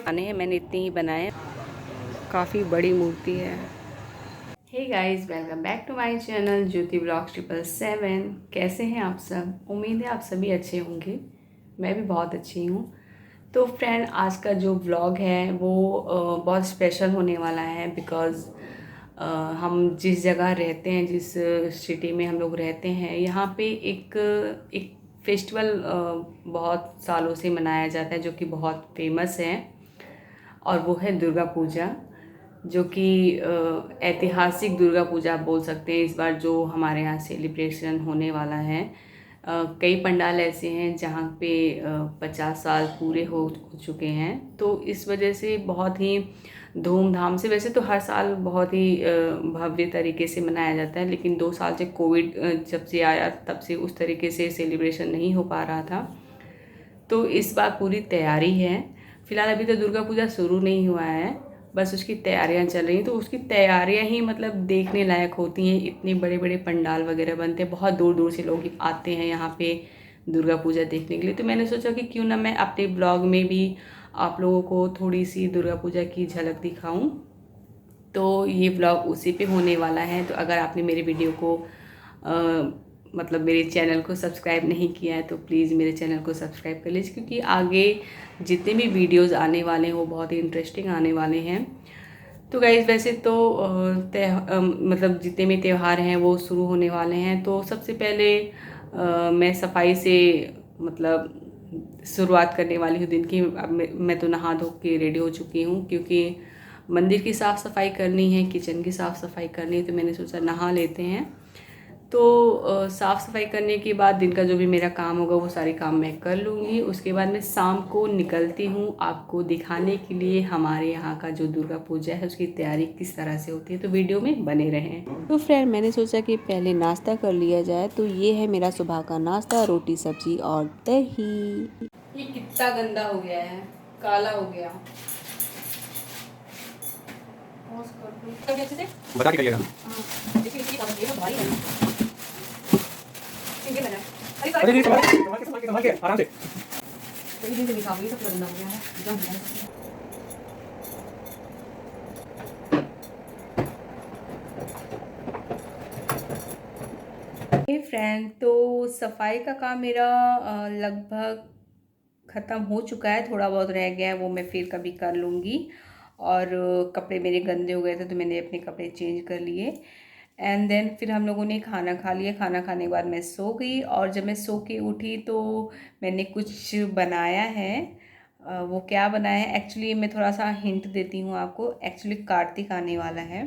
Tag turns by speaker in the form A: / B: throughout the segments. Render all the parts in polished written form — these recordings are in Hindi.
A: आने हैं, मैंने इतनी ही बनाए। काफ़ी बड़ी मूर्ति है। Hey guys, welcome back to my channel Jyoti blogs 777। कैसे हैं आप सब? उम्मीद है आप सभी अच्छे होंगे। मैं भी बहुत अच्छी हूँ। तो फ्रेंड, आज का जो व्लॉग है वो बहुत स्पेशल होने वाला है बिकॉज़ हम जिस जगह रहते हैं, जिस सिटी में हम लोग रहते हैं, यहाँ पे एक फेस्टिवल बहुत सालों से मनाया जाता है जो कि बहुत फेमस है, और वो है दुर्गा पूजा, जो कि ऐतिहासिक दुर्गा पूजा आप बोल सकते हैं। इस बार जो हमारे यहाँ सेलिब्रेशन होने वाला है, कई पंडाल ऐसे हैं जहाँ पे 50 साल पूरे हो चुके हैं। तो इस वजह से बहुत ही धूमधाम से, वैसे तो हर साल बहुत ही भव्य तरीके से मनाया जाता है, लेकिन 2 साल से कोविड जब से आया तब से उस तरीके से सेलिब्रेशन नहीं हो पा रहा था। तो इस बार पूरी तैयारी है। फ़िलहाल अभी तो दुर्गा पूजा शुरू नहीं हुआ है, बस उसकी तैयारियां चल रही हैं। तो उसकी तैयारियां ही मतलब देखने लायक होती हैं। इतने बड़े बड़े पंडाल वगैरह बनते हैं, बहुत दूर दूर से लोग आते हैं यहाँ पे दुर्गा पूजा देखने के लिए। तो मैंने सोचा कि क्यों ना मैं अपने ब्लॉग में भी आप लोगों को थोड़ी सी दुर्गा पूजा की झलक दिखाऊं। तो ये ब्लॉग उसी पे होने वाला है। तो अगर आपने मेरे वीडियो को मतलब मेरे चैनल को सब्सक्राइब नहीं किया है तो प्लीज़ मेरे चैनल को सब्सक्राइब कर लीजिए, क्योंकि आगे जितने भी वीडियोस आने वाले हैं वो बहुत ही इंटरेस्टिंग आने वाले हैं। तो गाइज़, वैसे तो मतलब जितने भी त्यौहार हैं वो शुरू होने वाले हैं। तो सबसे पहले मैं सफाई से मतलब शुरुआत करने वाली हूँ दिन की। अब मैं तो नहा धो के रेडी हो चुकी हूँ, क्योंकि मंदिर की साफ़ सफाई करनी है, किचन की साफ़ सफाई करनी है। तो मैंने सोचा नहा लेते हैं। तो साफ़ सफाई करने के बाद दिन का जो भी मेरा काम होगा वो सारे काम मैं कर लूँगी। उसके बाद मैं शाम को निकलती हूँ आपको दिखाने के लिए हमारे यहाँ का जो दुर्गा पूजा है उसकी तैयारी किस तरह से होती है। तो वीडियो में बने रहें।
B: तो फ्रेंड, मैंने सोचा कि पहले नाश्ता कर लिया जाए। तो ये है मेरा सुबह का नाश्ता, रोटी सब्जी और दही।
A: ये कितना गंदा हो गया है, काला हो गया।
C: बता के करिएगा। अरे ये संभाल के आराम से।
A: फ्रेंड, तो सफाई का काम मेरा लगभग ख़त्म हो चुका है। थोड़ा बहुत रह गया है, वो मैं फिर कभी कर लूँगी। और कपड़े मेरे गंदे हो गए थे तो मैंने अपने कपड़े चेंज कर लिए। एंड देन फिर हम लोगों ने खाना खा लिया। खाना खाने के बाद मैं सो गई, और जब मैं सो के उठी तो मैंने कुछ बनाया है। वो क्या बनाया है एक्चुअली, मैं थोड़ा सा हिंट देती हूँ आपको। एक्चुअली कार्तिक आने वाला है,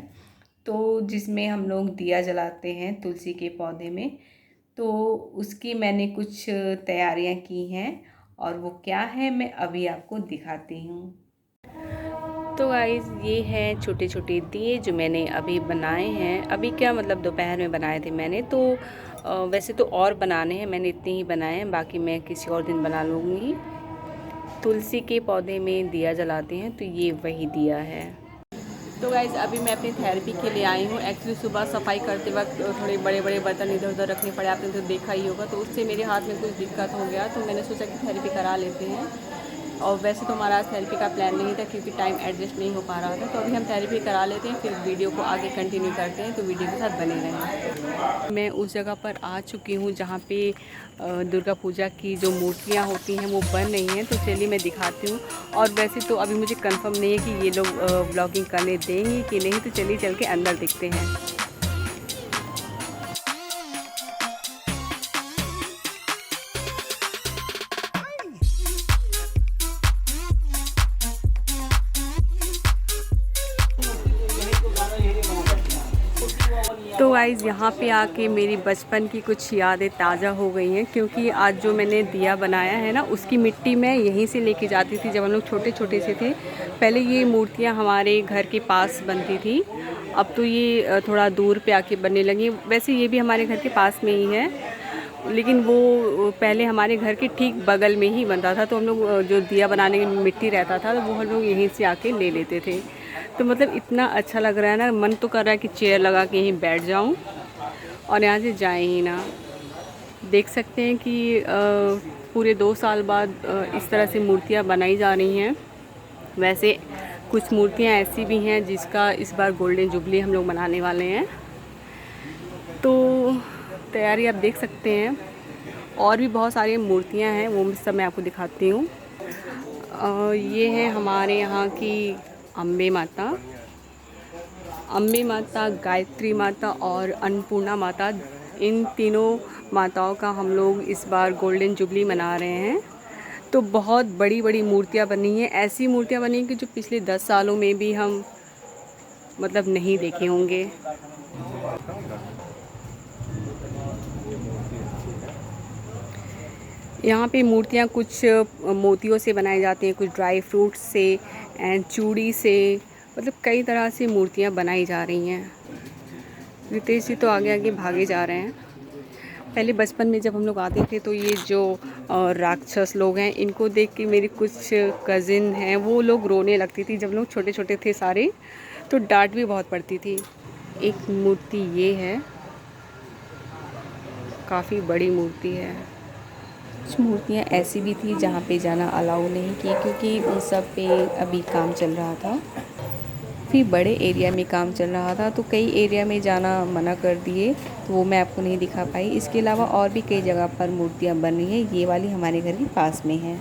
A: तो जिसमें हम लोग दिया जलाते हैं तुलसी के पौधे में। तो उसकी मैंने कुछ तैयारियां की हैं, और वो क्या है मैं अभी आपको दिखाती हूँ। तो गाइस, ये हैं छोटे छोटे दिए जो मैंने अभी बनाए हैं। अभी क्या मतलब दोपहर में बनाए थे मैंने। तो वैसे तो और बनाने हैं, मैंने इतने ही बनाए हैं, बाकी मैं किसी और दिन बना लूँगी। तुलसी के पौधे में दिया जलाते हैं, तो ये वही दिया है। तो गाइज़, अभी मैं अपनी थेरेपी के लिए आई हूँ। एक्चुअली सुबह सफाई करते वक्त थोड़े बड़े बड़े बर्तन इधर उधर रखने पड़े, आपने तो देखा ही होगा। तो उससे मेरे हाथ में कुछ दिक्कत हो गया, तो मैंने सोचा कि थेरेपी करा लेते हैं। और वैसे तो हमारा आज थेरेपी का प्लान नहीं था, क्योंकि टाइम एडजस्ट नहीं हो पा रहा था। तो अभी हम थेरेपी करा लेते हैं, फिर वीडियो को आगे कंटिन्यू करते हैं। तो वीडियो के साथ बने रहें। मैं उस जगह पर आ चुकी हूँ जहाँ पे दुर्गा पूजा की जो मूर्तियाँ होती हैं वो बन रही हैं। तो चलिए मैं दिखाती हूँ। और वैसे तो अभी मुझे कंफर्म नहीं है कि ये लोग ब्लॉगिंग करने देंगे कि नहीं। तो चलिए चल के अंदर देखते हैं। तो गाइज़, यहाँ पे आके मेरी बचपन की कुछ यादें ताज़ा हो गई हैं, क्योंकि आज जो मैंने दिया बनाया है ना, उसकी मिट्टी मैं यहीं से लेके जाती थी जब हम लोग छोटे छोटे से थे। पहले ये मूर्तियाँ हमारे घर के पास बनती थी, अब तो ये थोड़ा दूर पे आके बनने लगी। वैसे ये भी हमारे घर के पास में ही है, लेकिन वो पहले हमारे घर के ठीक बगल में ही बनता था। तो हम लोग जो दिया बनाने की मिट्टी रहता था वो हम लोग यहीं से आके ले लेते थे। तो मतलब इतना अच्छा लग रहा है ना, मन तो कर रहा है कि चेयर लगा के यहीं बैठ जाऊं और यहाँ से जाए ही ना। देख सकते हैं कि पूरे 2 साल बाद इस तरह से मूर्तियाँ बनाई जा रही हैं। वैसे कुछ मूर्तियाँ ऐसी भी हैं जिसका इस बार गोल्डन जुबली हम लोग मनाने वाले हैं, तो तैयारी आप देख सकते हैं। और भी बहुत सारी मूर्तियाँ हैं, वो सब मैं आपको दिखाती हूँ। ये है हमारे यहाँ की अम्बे माता, गायत्री माता और अन्नपूर्णा माता। इन तीनों माताओं का हम लोग इस बार गोल्डन जुबली मना रहे हैं। तो बहुत बड़ी बड़ी मूर्तियाँ बनी हैं, ऐसी मूर्तियाँ बनी हैं कि जो पिछले 10 सालों में भी हम मतलब नहीं देखे होंगे। यहाँ पे मूर्तियाँ कुछ मोतियों से बनाई जाती हैं, कुछ ड्राई फ्रूट्स से एंड चूड़ी से, मतलब कई तरह से मूर्तियाँ बनाई जा रही हैं। रितेश जी तो आगे आगे भागे जा रहे हैं। पहले बचपन में जब हम लोग आते थे तो ये जो राक्षस लोग हैं, इनको देख के मेरी कुछ कज़िन हैं, वो लोग रोने लगती थी। जब लोग छोटे छोटे थे सारे, तो डांट भी बहुत पड़ती थी। एक मूर्ति ये है, काफ़ी बड़ी मूर्ति है।
B: कुछ मूर्तियाँ ऐसी भी थी जहाँ पे जाना अलाउ नहीं की, क्योंकि उन सब पे अभी काम चल रहा था। फिर बड़े एरिया में काम चल रहा था तो कई एरिया में जाना मना कर दिए, तो वो मैं आपको नहीं दिखा पाई। इसके अलावा और भी कई जगह पर मूर्तियाँ बन रही हैं, ये वाली हमारे घर के पास में है।